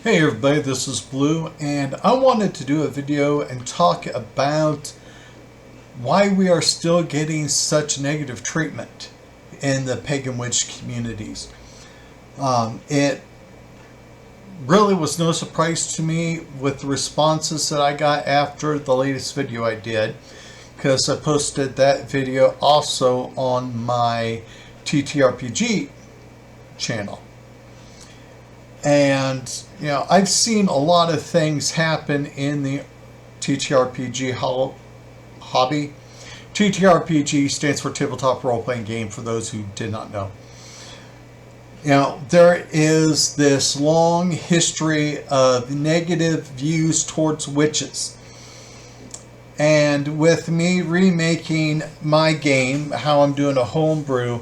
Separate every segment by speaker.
Speaker 1: Hey everybody, this is Blue, and I wanted to do a video and talk about why we are still getting such negative treatment in the pagan witch communities. It really was no surprise to me with the responses that I got after the latest video I did, because I posted that video also on my TTRPG channel. And, you know, I've seen a lot of things happen in the TTRPG hobby. TTRPG stands for Tabletop Role-Playing Game, for those who did not know. You know, there is this long history of negative views towards witches. And with me remaking my game, how I'm doing a homebrew,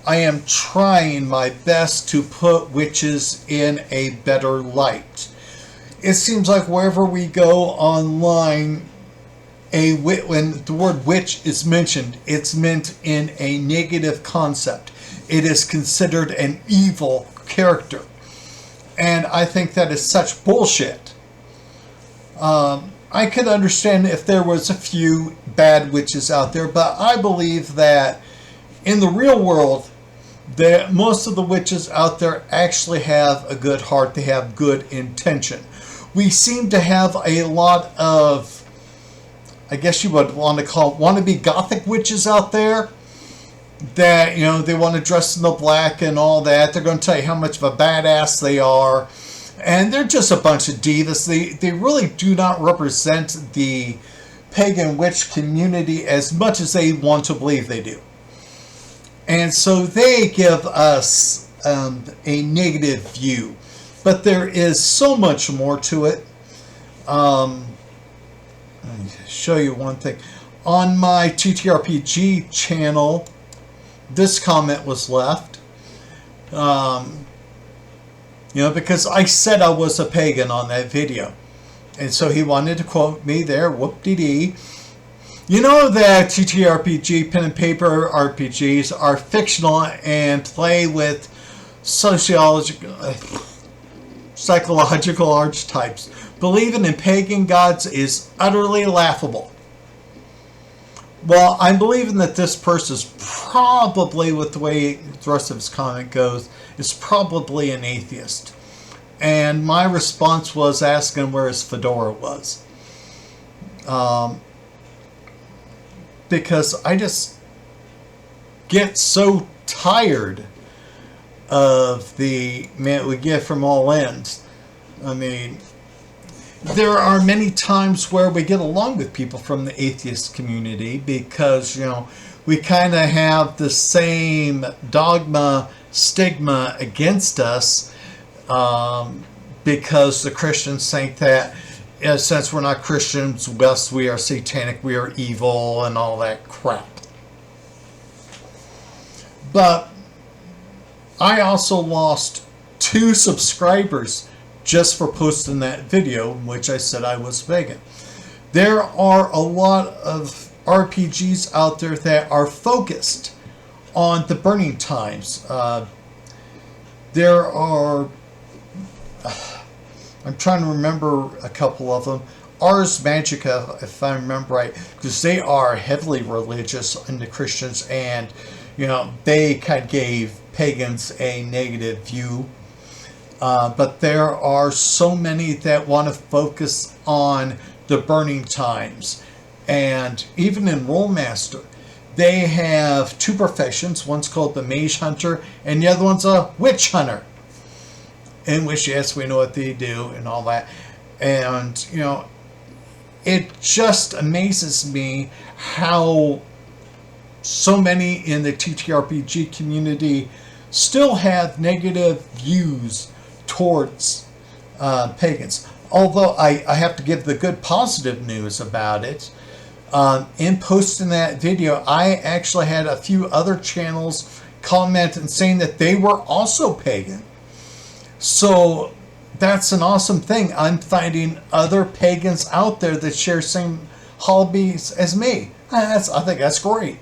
Speaker 1: I am trying my best to put witches in a better light. It seems like wherever we go online, when the word witch is mentioned, it's meant in a negative concept. It is considered an evil character. And I think that is such bullshit. I could understand if there was a few bad witches out there, but I believe that in the real world, most of the witches out there actually have a good heart. They have good intention. We seem to have a lot of, I guess you would want to call it, wannabe gothic witches out there that, you know, they want to dress in the black and all that. They're going to tell you how much of a badass they are. And they're just a bunch of divas. They really do not represent the pagan witch community as much as they want to believe they do. And so they give us a negative view. But there is so much more to it. Let me show you one thing. On my TTRPG channel, this comment was left. You know, because I said I was a pagan on that video. And so he wanted to quote me there, whoop-de-dee. You know that TTRPG, pen and paper RPGs, are fictional and play with psychological archetypes. Believing in pagan gods is utterly laughable. Well, I'm believing that this person is probably, with the way the rest of his comment goes, is probably an atheist. And my response was asking where his fedora was. Because I just get so tired of the man we get from all ends. I mean, there are many times where we get along with people from the atheist community because, you know, we kind of have the same stigma against us, because the Christians think that, since we're not Christians, thus we are satanic, we are evil, and all that crap. But I also lost 2 subscribers just for posting that video in which I said I was vegan. There are a lot of RPGs out there that are focused on the burning times. There are... I'm trying to remember a couple of them. Ars Magica, if I remember right, because they are heavily religious in the Christians, and, you know, they kind of gave pagans a negative view. But there are so many that want to focus on the burning times. And even in Rollmaster, they have 2 professions. One's called the Mage Hunter, and the other one's a Witch Hunter. In which, yes, we know what they do and all that. And, you know, it just amazes me how so many in the TTRPG community still have negative views towards pagans. Although I have to give the good positive news about it. In posting that video, I actually had a few other channels comment and saying that they were also pagan. So that's an awesome thing. I'm finding other pagans out there that share same hobbies as me. I think that's great.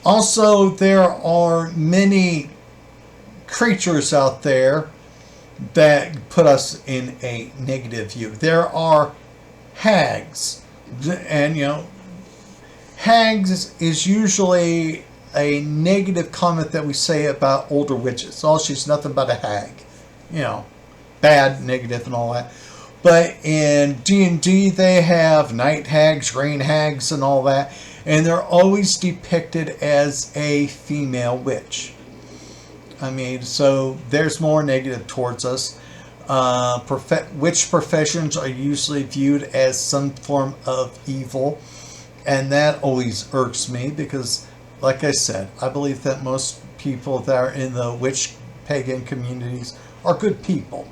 Speaker 1: Also, there are many creatures out there that put us in a negative view. There are hags, and hags is usually a negative comment that we say about older witches. Oh, she's nothing but a hag, bad, negative, and all that. But in D&D, they have night hags, rain hags, and all that, and they're always depicted as a female witch. I mean, so there's more negative towards us. Witch professions are usually viewed as some form of evil, and that always irks me because, like I said, I believe that most people that are in the witch pagan communities are good people.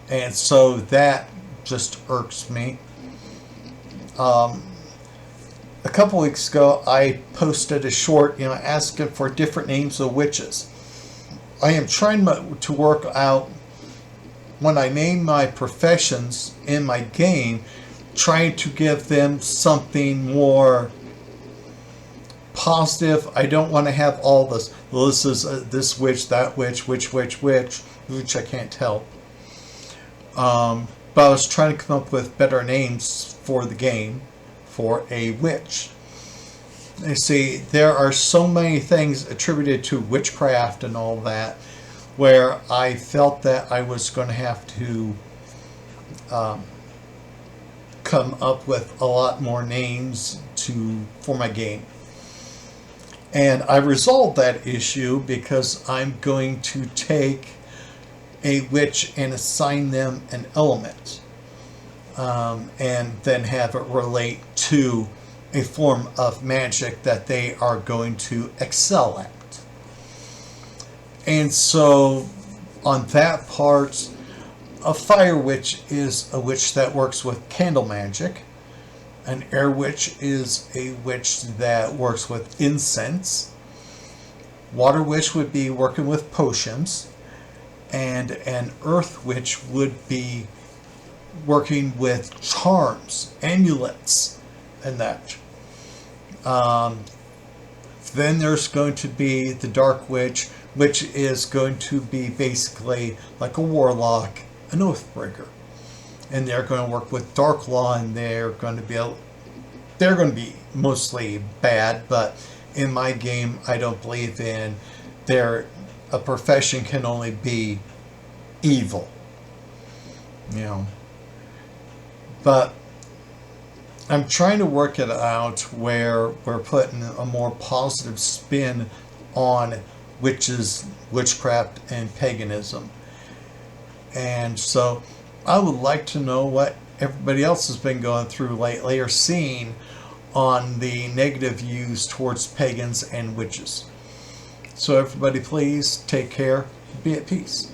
Speaker 1: And so that just irks me. A couple weeks ago, I posted a short, asking for different names of witches. I am trying to work out, when I name my professions in my game, trying to give them something more positive. I don't want to have all this. Well, this is this witch, that witch, which I can't help. But I was trying to come up with better names for the game for a witch. You see, there are so many things attributed to witchcraft and all that, where I felt that I was going to have to come up with a lot more names for my game. And I resolved that issue because I'm going to take a witch and assign them an element, and then have it relate to a form of magic that they are going to excel at. And so on that part, a fire witch is a witch that works with candle magic. An air witch is a witch that works with incense. Water witch would be working with potions. And an earth witch would be working with charms, amulets, and that. Then there's going to be the dark witch, which is going to be basically like a warlock, an oathbreaker, and they're going to work with dark law, and they're going to be mostly bad. But in my game, I don't believe in a profession can only be evil, But I'm trying to work it out where we're putting a more positive spin on witches, witchcraft, and paganism. And so I would like to know what everybody else has been going through lately or seeing on the negative views towards pagans and witches. So everybody, please take care. Be at peace.